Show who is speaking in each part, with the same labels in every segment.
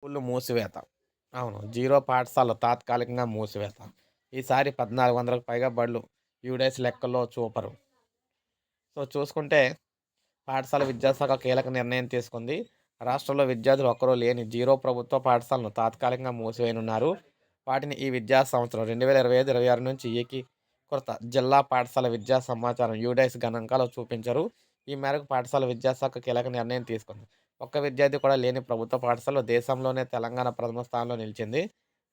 Speaker 1: స్కూళ్ళు మూసివేత. అవును. జీరో పాఠశాలలు తాత్కాలికంగా మూసివేత. ఈసారి 1400కు పైగా బడులు యూడేస్ లెక్కల్లో చూపరు. చూసుకుంటే పాఠశాల విద్యాశాఖ కీలక నిర్ణయం తీసుకుంది. రాష్ట్రంలో విద్యార్థులు ఒక్కరూ లేని జీరో ప్రభుత్వ పాఠశాలను తాత్కాలికంగా మూసివేయనున్నారు. వాటిని ఈ విద్యా సంవత్సరం 2025, 26 నుంచి ఏకీకృత జిల్లా పాఠశాల విద్యా సమాచారం యూడైస్ గణాంకాలు చూపించరు. ఈ మేరకు పాఠశాల విద్యాశాఖ కీలక నిర్ణయం తీసుకుంది. ఒక్క విద్యార్థి కూడా లేని ప్రభుత్వ పాఠశాలలో దేశంలోనే తెలంగాణ ప్రథమ స్థానంలో నిలిచింది.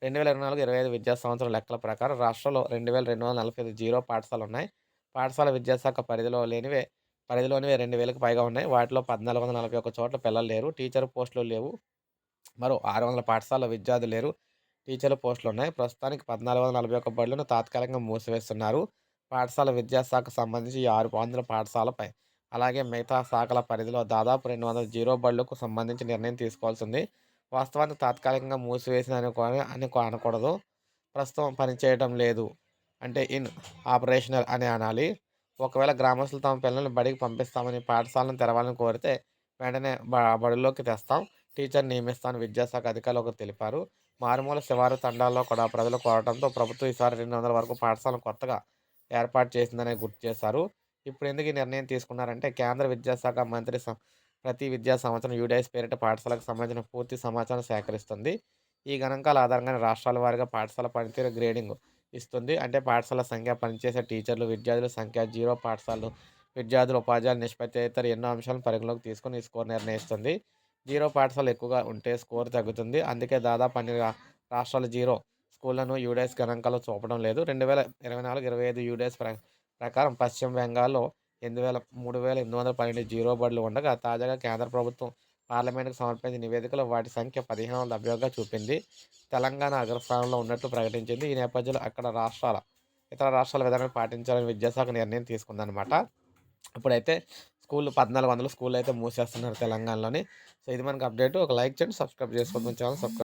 Speaker 1: 2024, 25 విద్యా సంవత్సరం లెక్కల ప్రకారం రాష్ట్రంలో 2245 జీరో పాఠశాలలున్నాయి. పాఠశాల విద్యాశాఖ పరిధిలోనివే 2000కి పైగా ఉన్నాయి. వాటిలో 1441 చోట్ల పిల్లలు లేరు. టీచర్ పోస్టులు లేవు. మరో 600 పాఠశాలలో విద్యార్థులు లేరు. టీచర్ల పోస్టులున్నాయి. ప్రస్తుతానికి 1441 బడులను తాత్కాలికంగా మూసివేస్తున్నారు. పాఠశాల విద్యాశాఖకు సంబంధించి ఈ 600 పాఠశాలపై అలాగే మిగతా శాఖల పరిధిలో దాదాపు 200 జీరో బడులకు సంబంధించి నిర్ణయం తీసుకోవాల్సింది. వాస్తవానికి తాత్కాలికంగా మూసివేసిన అనకూడదు. ప్రస్తుతం పనిచేయడం లేదు. అంటే ఇన్ ఆపరేషనల్ అని అనాలి. ఒకవేళ గ్రామస్తులు తమ పిల్లల్ని బడికి పంపిస్తామని, పాఠశాలను తెరవాలని కోరితే వెంటనే బడుల్లోకి తెస్తాం. టీచర్ నియమిస్తామని విద్యాశాఖ అధికారులు ఒకరు తెలిపారు. మారుమూల శివారు తండాల్లో కూడా ప్రజలు కోరడంతో ప్రభుత్వం ఈసారి 200 వరకు పాఠశాలను కొత్తగా ఏర్పాటు చేసిందని గుర్తు చేశారు. ఇప్పుడు ఎందుకు ఈ నిర్ణయం తీసుకున్నారంటే కేంద్ర విద్యాశాఖ మంత్రి ప్రతి విద్యా సంవత్సరం యూడైస్ పేరిట పాఠశాలకు సంబంధించిన పూర్తి సమాచారం సేకరిస్తుంది. ఈ గణాంకాల ఆధారంగానే రాష్ట్రాల వారీగా పాఠశాల పనితీరు గ్రేడింగ్ ఇస్తుంది. అంటే పాఠశాల సంఖ్య, పనిచేసే టీచర్లు, విద్యార్థుల సంఖ్య, జీరో పాఠశాలలు, విద్యార్థుల ఉపాధ్యాయుల నిష్పత్తి తదితర ఎన్నో అంశాలను పరిగణలోకి తీసుకొని ఈ స్కోర్ నిర్ణయిస్తుంది. జీరో పాఠశాలలు ఎక్కువగా ఉంటే స్కోర్ తగ్గుతుంది. అందుకే దాదాపు అన్ని రాష్ట్రాలు జీరో స్కూళ్లను యూడైస్ గణాంకాలు చూపడం లేదు. 2024, 25 యూడైస్ ప్రకారం పశ్చిమ బెంగాల్‌లో 3812 జీరో బడులు ఉండగా, తాజాగా కేంద్ర ప్రభుత్వం పార్లమెంట్‌కు సమర్పించిన నివేదికలో వాటి సంఖ్య 1571గా చూపింది. తెలంగాణ అగ్రస్థానంలో ఉన్నట్లు ప్రకటించింది. ఈ నేపథ్యంలో ఇతర రాష్ట్రాల విధానాన్ని పాటించాలని విద్యాశాఖ నిర్ణయం తీసుకుందనమాట. ఇప్పుడైతే 1400 స్కూళ్ళు అయితే మూసేస్తున్నారు తెలంగాణలోని. ఇది మనకు అప్డేట్. ఒక లైక్ చేయండి, సబ్స్క్రైబ్ చేసుకోండి. మన ఛానల్ సబ్స్క్రైబ్